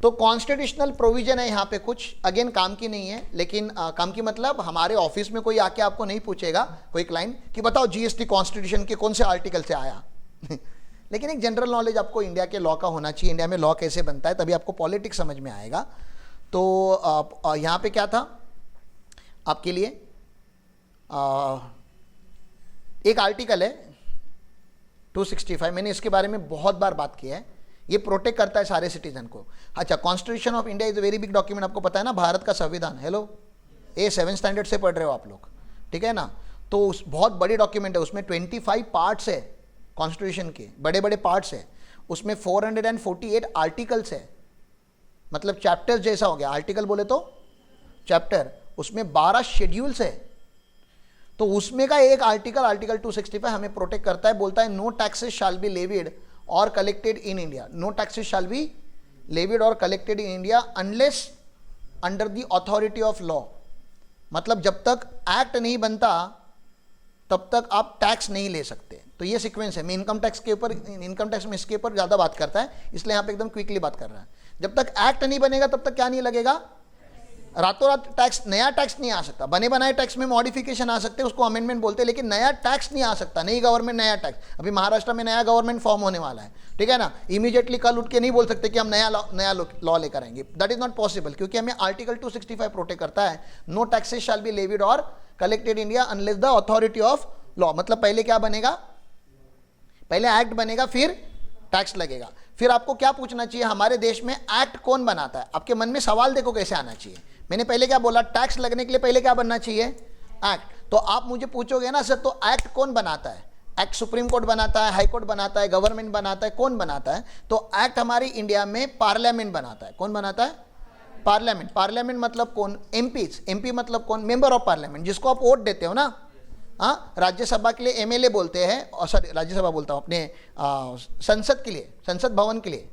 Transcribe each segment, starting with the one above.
तो constitutional provision है यहाँ पे कुछ, अगेन काम की नहीं है, लेकिन काम की मतलब हमारे ऑफिस में कोई आके आपको नहीं पूछेगा, कोई क्लाइंट, कि बताओ जीएसटी कॉन्स्टिट्यूशन के कौन से आर्टिकल से आया लेकिन एक जनरल नॉलेज आपको इंडिया के लॉ का होना चाहिए, इंडिया में लॉ कैसे बनता है, तभी आपको पॉलिटिक्स समझ में आएगा। तो यहाँ पे क्या था आपके लिए, एक आर्टिकल है 265, मैंने इसके बारे में बहुत बार बात की है, ये प्रोटेक्ट करता है सारे सिटीजन को। अच्छा, constitution of India is a very big document, आपको पता है ना, भारत का संविधान। हेलो, ये 7th स्टैंडर्ड से पढ़ रहे हो आप लोग, ठीक है ना। तो उस बहुत बड़ी डॉक्यूमेंट है, उसमें 25 पार्ट्स है, कॉन्स्टिट्यूशन के बड़े बड़े पार्ट्स है, उसमें 448 आर्टिकल्स है, मतलब चैप्टर्स जैसा हो गया, आर्टिकल बोले तो चैप्टर, उसमें 12 शेड्यूल्स है। तो उसमें का एक आर्टिकल 265 हमें प्रोटेक्ट करता है, बोलता है no taxes shall be levied or collected in India, no taxes shall be levied or collected in India unless under the authority of law. मतलब जब तक एक्ट नहीं बनता तब तक आप टैक्स नहीं ले सकते। तो ये सीक्वेंस है, मैं इनकम टैक्स के ऊपर, इनकम टैक्स में इसके ऊपर ज़्यादा बात करता है, इसलिए यहाँ पे एकदम क्विकली बात कर रहा है। जब तक एक्ट नहीं बनेगा तब तक क्या नहीं लगेगा, रातों रात टैक्स, नया टैक्स नहीं आ सकता। बने बनाए टैक्स में मॉडिफिकेशन आ सकते हैं, उसको अमेंडमेंट बोलते हैं, लेकिन नया टैक्स नहीं आ सकता, नई गवर्नमेंट नया टैक्स। अभी महाराष्ट्र में नया गवर्नमेंट फॉर्म होने वाला है, ठीक है ना, इमीडिएटली कल उठ के नहीं बोल सकते कि हम नया लॉ लेकर आएंगे, दैट इज नॉट पॉसिबल, क्योंकि हमें आर्टिकल 265 प्रोटेक्ट करता है, no taxes shall be levied or collected India unless the authority of law. मतलब पहले क्या बनेगा, पहले एक्ट बनेगा फिर टैक्स लगेगा। फिर आपको क्या पूछना चाहिए, हमारे देश में एक्ट कौन बनाता है। आपके मन में सवाल देखो कैसे आना चाहिए, मैंने पहले क्या बोला, टैक्स लगने के लिए पहले क्या बनना चाहिए, एक्ट। तो आप मुझे पूछोगे ना सर, तो एक्ट कौन बनाता है, एक्ट सुप्रीम कोर्ट बनाता है, हाई कोर्ट बनाता है, गवर्नमेंट बनाता है, कौन बनाता है। तो एक्ट हमारी इंडिया में पार्लियामेंट बनाता है। कौन बनाता है, पार्लियामेंट। पार्लियामेंट मतलब कौन, एमपीज, एमपी मतलब कौन, मेंबर ऑफ पार्लियामेंट, जिसको आप वोट देते हो ना। हाँ, राज्यसभा के लिए एमएलए बोलते हैं, और सॉरी राज्यसभा बोलता हूँ, अपने संसद के लिए, संसद भवन के लिए,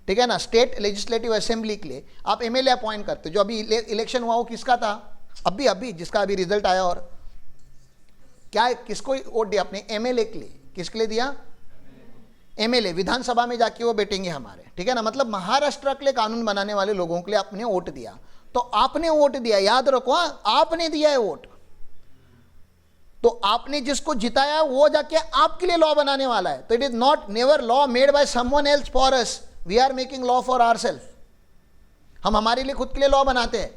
ठीक है ना, स्टेट लेजिस्लेटिव असेंबली के लिए आप एमएलए अपॉइंट करते हो। जो अभी इलेक्शन हुआ वो किसका था, अभी जिसका अभी रिजल्ट आया, और क्या किसको वोट दिया आपने, एमएलए के लिए। किसके लिए दिया, एमएलए, विधानसभा में जाके वो बैठेंगे हमारे, ठीक है ना। मतलब महाराष्ट्र के लिए कानून बनाने वाले लोगों के लिए आपने वोट दिया, तो आपने वोट दिया, याद रखो, आपने दिया है वोट, तो आपने जिसको जिताया वो जाके आपके लिए लॉ बनाने वाला है। तो it is not never law made by someone else for us, we are making law for ourself. हम हमारे लिए खुद के लिए लॉ बनाते हैं।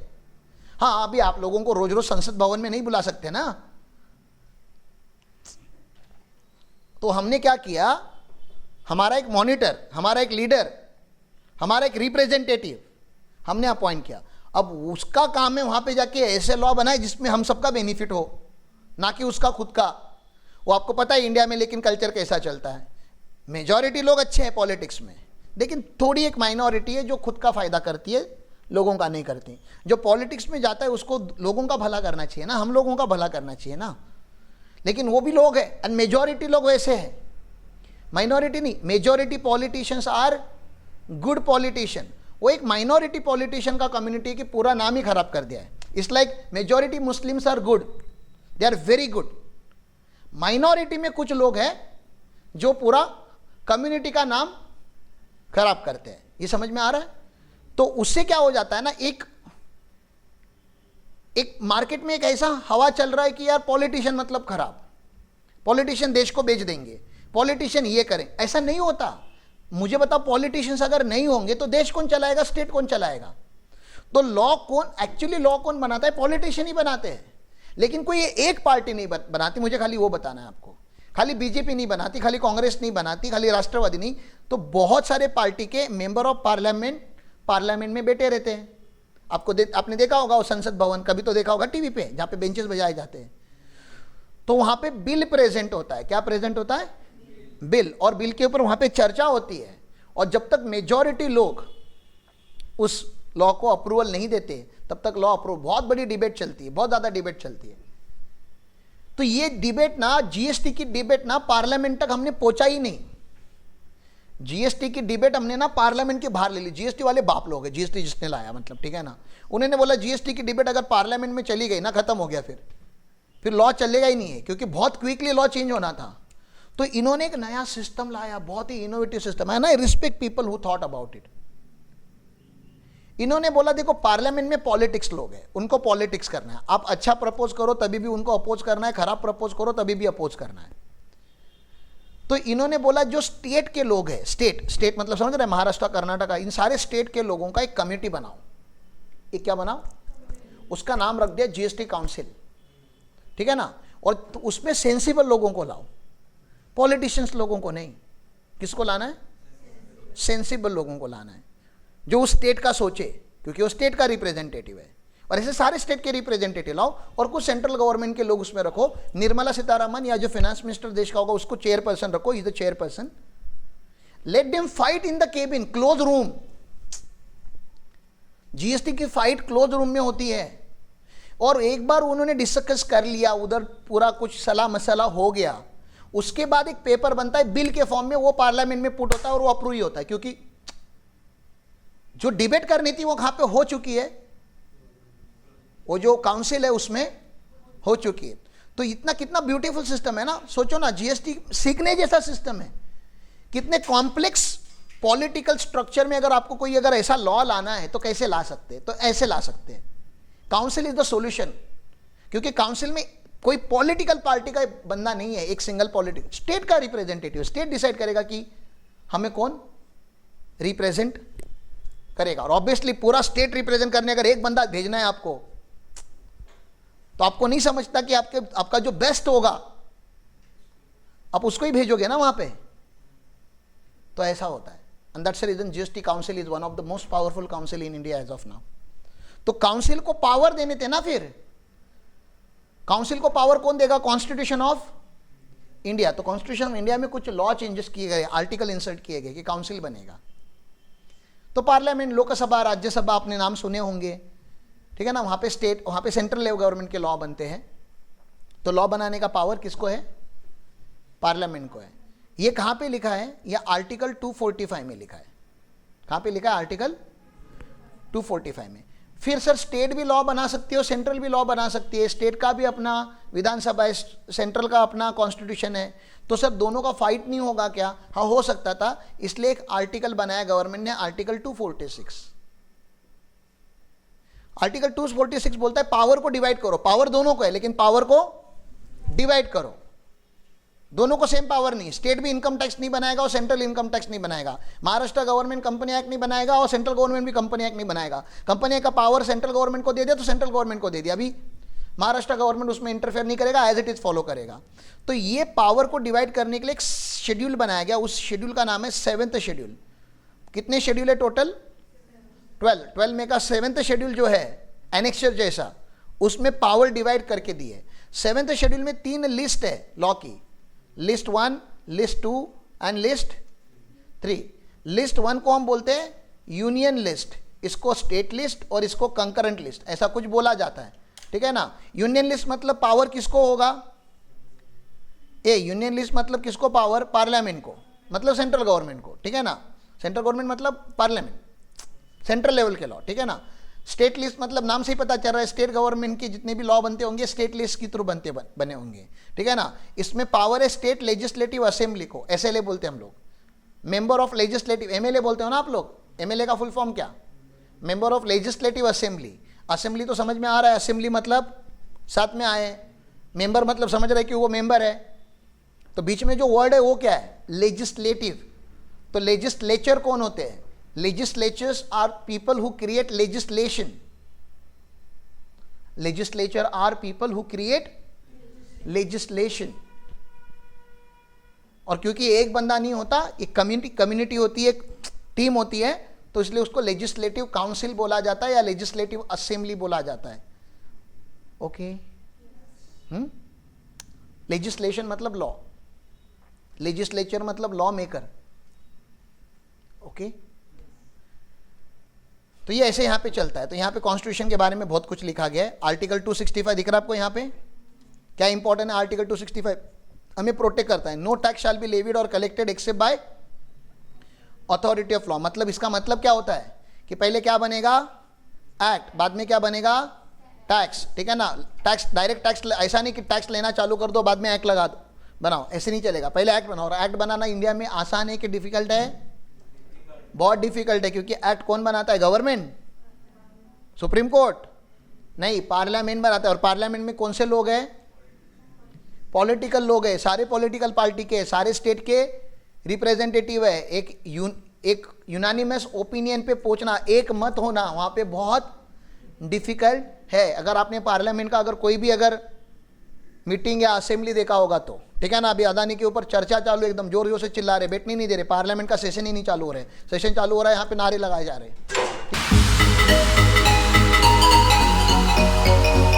हाँ, अभी आप लोगों को रोज रोज संसद भवन में नहीं बुला सकते ना, तो हमने क्या किया, हमारा एक मॉनिटर, हमारा एक लीडर, हमारा एक रिप्रेजेंटेटिव हमने अपॉइंट किया। अब उसका काम है वहां पे जाके ऐसे लॉ बनाए जिसमें हम सबका बेनिफिट हो, ना कि उसका खुद का। वो आपको पता है इंडिया में लेकिन कल्चर कैसा चलता है, मेजॉरिटी लोग अच्छे हैं पॉलिटिक्स में, लेकिन थोड़ी एक माइनॉरिटी है जो खुद का फायदा करती है, लोगों का नहीं करती। जो पॉलिटिक्स में जाता है उसको लोगों का भला करना चाहिए ना, हम लोगों का भला करना चाहिए ना, लेकिन वो भी लोग हैं, एंड मेजॉरिटी लोग वैसे हैं, माइनॉरिटी नहीं। Majority politicians are good politician. वो एक माइनॉरिटी पॉलिटिशियन का कम्युनिटी की पूरा नाम ही खराब कर दिया है। It's like majority Muslims are good, they are very good. Minority में कुछ लोग हैं जो पूरा कम्युनिटी का नाम खराब करते हैं। ये समझ में आ रहा है। तो उससे क्या हो जाता है ना, एक मार्केट में एक ऐसा हवा चल रहा है कि यार पॉलिटिशियन मतलब खराब, पॉलिटिशियन देश को बेच देंगे, पॉलिटिशियन ये करें। ऐसा नहीं होता। मुझे बताओ, पॉलिटिशियंस अगर नहीं होंगे तो देश कौन चलाएगा, स्टेट कौन चलाएगा। तो लॉ कौन, एक्चुअली लॉ कौन बनाता है, पॉलिटिशियन ही बनाते हैं। लेकिन कोई एक पार्टी नहीं बनाती, मुझे खाली वो बताना है आपको। खाली बीजेपी नहीं बनाती, खाली कांग्रेस नहीं बनाती, खाली राष्ट्रवादी नहीं, तो बहुत सारे पार्टी के मेंबर ऑफ पार्लियामेंट में बैठे रहते हैं। आपने देखा होगा वो संसद भवन, कभी तो देखा होगा टीवी पे, जहाँ पे बेंचेस बजाए जाते हैं। तो वहाँ पे बिल प्रेजेंट होता है। क्या प्रेजेंट होता है, बिल। और बिल के ऊपर वहाँ पे चर्चा होती है। और जब तक मेजॉरिटी लोग उस लॉ को अप्रूवल नहीं देते तब तक लॉ अप्रूव, बहुत बड़ी डिबेट चलती है, बहुत ज़्यादा डिबेट चलती है। तो ये डिबेट ना, जीएसटी की डिबेट ना पार्लियामेंट तक हमने पहुंचा ही नहीं। जीएसटी की डिबेट हमने ना पार्लियामेंट के बाहर ले ली। जीएसटी वाले बाप लोग हैं, जीएसटी जिसने लाया, मतलब, ठीक है ना। उन्होंने बोला जीएसटी की डिबेट अगर पार्लियामेंट में चली गई ना, खत्म हो गया, फिर लॉ चलेगा ही नहीं है, क्योंकि बहुत क्विकली लॉ चेंज होना था। तो इन्होंने एक नया सिस्टम लाया, बहुत ही इनोवेटिव सिस्टम है ना। Respect people who thought about it. इन्होंने बोला देखो पार्लियामेंट में पॉलिटिक्स लोग हैं, उनको पॉलिटिक्स करना है, आप अच्छा प्रपोज करो तभी भी उनको अपोज करना है, खराब प्रपोज करो तभी भी अपोज करना है। तो इन्होंने बोला जो स्टेट के लोग हैं, स्टेट मतलब समझ रहे हैं, महाराष्ट्र कर्नाटका, इन सारे स्टेट के लोगों का एक कमेटी बनाओ। एक क्या बनाओ, उसका नाम रख दिया जीएसटी काउंसिल, ठीक है ना। और तो उसमें सेंसिबल लोगों को लाओ, पॉलिटिशियंस लोगों को नहीं। किसको लाना है? सेंसिबल लोगों को लाना है, जो उस स्टेट का सोचे, क्योंकि वो स्टेट का रिप्रेजेंटेटिव है। और ऐसे सारे स्टेट के रिप्रेजेंटेटिव लाओ और कुछ सेंट्रल गवर्नमेंट के लोग उसमें रखो। निर्मला सीतारामन या जो फाइनेंस मिनिस्टर देश का होगा उसको चेयरपर्सन रखो, is the chairperson. Let them fight in the cabin, close room. GST की फाइट क्लोज रूम में होती है। और एक बार उन्होंने डिस्कस कर लिया, उधर पूरा कुछ सलाह मसला हो गया, उसके बाद एक पेपर बनता है बिल के फॉर्म में, वो पार्लियामेंट में पुट होता है और वो अप्रूव ही होता है, क्योंकि जो डिबेट करनी थी वो कहां पे हो चुकी है, वो जो काउंसिल है उसमें हो चुकी है। तो इतना कितना ब्यूटीफुल सिस्टम है ना। सोचो ना, जीएसटी सीखने जैसा सिस्टम है। कितने कॉम्प्लेक्स पॉलिटिकल स्ट्रक्चर में अगर आपको कोई अगर ऐसा लॉ लाना है तो कैसे ला सकते हैं? तो ऐसे ला सकते हैं। काउंसिल इज द सॉल्यूशन, क्योंकि काउंसिल में कोई पॉलिटिकल पार्टी का बंदा नहीं है, एक सिंगल पॉलिटिकल स्टेट का रिप्रेजेंटेटिव। स्टेट डिसाइड करेगा कि हमें कौन रिप्रेजेंट करेगा। और ऑब्वियसली पूरा स्टेट रिप्रेजेंट करने अगर एक बंदा भेजना है आपको, तो आपको नहीं समझता कि आपका जो बेस्ट होगा आप उसको ही भेजोगे ना वहां पे। तो ऐसा होता है। And that's the reason GST council is one of the most powerful council in India as of now. तो काउंसिल को पावर देने थे ना, फिर काउंसिल को पावर कौन देगा? Constitution of India. तो कॉन्स्टिट्यूशन ऑफ इंडिया में कुछ लॉ चेंजेस किए गए, आर्टिकल इंसर्ट किए गए कि काउंसिल बनेगा। तो पार्लियामेंट, लोकसभा, राज्यसभा आपने नाम सुने होंगे, ठीक है ना। वहां पे स्टेट, वहां पे सेंट्रल लेवल गवर्नमेंट के लॉ बनते हैं। तो लॉ बनाने का पावर किसको है? पार्लियामेंट को है। ये कहां पे लिखा है? ये आर्टिकल 245 में लिखा है। कहां पे लिखा है? आर्टिकल 245 में। फिर सर स्टेट भी लॉ बना सकती है और सेंट्रल भी लॉ बना सकती है। स्टेट का भी अपना विधानसभा है, सेंट्रल का अपना कॉन्स्टिट्यूशन है। तो सर दोनों का फाइट नहीं होगा क्या? हाँ, हो सकता था। इसलिए एक आर्टिकल बनाया गवर्नमेंट ने, आर्टिकल 246। आर्टिकल 246 बोलता है पावर को डिवाइड करो। पावर दोनों को है, लेकिन पावर को डिवाइड करो। दोनों को सेम पावर नहीं। स्टेट भी इनकम टैक्स नहीं बनाएगा और सेंट्रल इनकम टैक्स नहीं बनाएगा। महाराष्ट्र गवर्नमेंट कंपनी एक्ट नहीं बनाएगा और सेंट्रल गवर्नमेंट भी कंपनी एक्ट नहीं बनाएगा। कंपनी का पावर सेंट्रल गवर्नमेंट को दे दिया तो सेंट्रल गवर्नमेंट को दे दिया। अभी महाराष्ट्र गवर्नमेंट उसमें इंटरफेयर नहीं करेगा, एज इट इज फॉलो करेगा। तो ये पावर को डिवाइड करने के लिए एक शेड्यूल बनाया गया। उस शेड्यूल का नाम है 7th शेड्यूल। कितने शेड्यूल है टोटल? 12 में का 7th शेड्यूल जो है एनेक्सर जैसा, उसमें पावर डिवाइड करके दी है। 7th शेड्यूल में 3 लिस्ट है लॉ की, list 1, list 2 and list 3। List 1 को हम बोलते हैं यूनियन लिस्ट, इसको स्टेट लिस्ट और इसको कंकरेंट लिस्ट, ऐसा कुछ बोला जाता है, ठीक है ना। यूनियन लिस्ट मतलब पावर किसको होगा? यूनियन लिस्ट मतलब किसको पावर? पार्लियामेंट को, मतलब सेंट्रल गवर्नमेंट को, ठीक है ना। सेंट्रल गवर्नमेंट मतलब पार्लियामेंट, सेंट्रल लेवल के लॉ, ठीक है ना। स्टेट लिस्ट मतलब नाम से ही पता चल रहा है, स्टेट गवर्नमेंट के जितने भी लॉ बनते होंगे स्टेट लिस्ट के थ्रू बने होंगे, ठीक है ना। इसमें पावर है स्टेट लेजिस्लेटिव असेंबली को, एसएलए बोलते हैं हम लोग, मेंबर ऑफ लेजिस्लेटिव, एमएलए बोलते हो ना आप लोग। एमएलए का फुल फॉर्म क्या? Member of legislative assembly. Assembly तो समझ में आ रहा है, असेंबली मतलब साथ में आए, मेंबर मतलब समझ रहे कि वो मेंबर है। तो बीच में जो वर्ड है वो क्या है? लेजिस्लेटिव। तो लेजिस्लेचर कौन होते हैं? Legislatures are people who create legislation. Legislature are people who create legislation. और क्योंकि एक बंदा नहीं होता, एक कम्युनिटी होती है, एक टीम होती है, तो इसलिए उसको लेजिस्लेटिव काउंसिल बोला जाता है या लेजिस्लेटिव असेंबली बोला जाता है। ओके, लेजिस्लेशन मतलब लॉ, लेजिस्लेचर मतलब लॉ मेकर। ओके, तो ये ऐसे यहां पे चलता है। तो यहां पे कॉन्स्टिट्यूशन के बारे में बहुत कुछ लिखा गया है। आर्टिकल 265 दिख रहा है आपको यहां पे? क्या इंपॉर्टेंट है? आर्टिकल 265 हमें प्रोटेक्ट करता है। No tax shall be levied or collected except by authority of law. मतलब इसका मतलब क्या होता है कि पहले क्या बनेगा? एक्ट, बाद में क्या बनेगा? टैक्स, ठीक है ना। टैक्स, डायरेक्ट टैक्स, ऐसा नहीं कि टैक्स लेना चालू कर दो बाद में एक्ट लगा दो, बनाओ, ऐसे नहीं चलेगा। पहले एक्ट बनाओ। और एक्ट बनाना इंडिया में आसान है कि डिफिकल्ट है? बहुत डिफिकल्ट है, क्योंकि एक्ट कौन बनाता है? गवर्नमेंट। सुप्रीम कोर्ट नहीं, पार्लियामेंट में आता है। और पार्लियामेंट में कौन से लोग हैं? पॉलिटिकल लोग हैं, सारे पॉलिटिकल पार्टी के, सारे स्टेट के रिप्रेजेंटेटिव है। एक यूनानिमस ओपिनियन पे पहुंचना, एक मत होना वहां पे बहुत डिफिकल्ट है। अगर आपने पार्लियामेंट का अगर कोई भी अगर मीटिंग या असेंबली देखा होगा तो, ठीक है ना। अभी अदानी के ऊपर चर्चा चालू, एकदम जोर जोर से चिल्ला रहे, बैठने नहीं दे रहे, पार्लियामेंट का सेशन ही नहीं चालू हो रहा है। सेशन चालू हो रहा है, यहाँ पे नारे लगाए जा रहे हैं।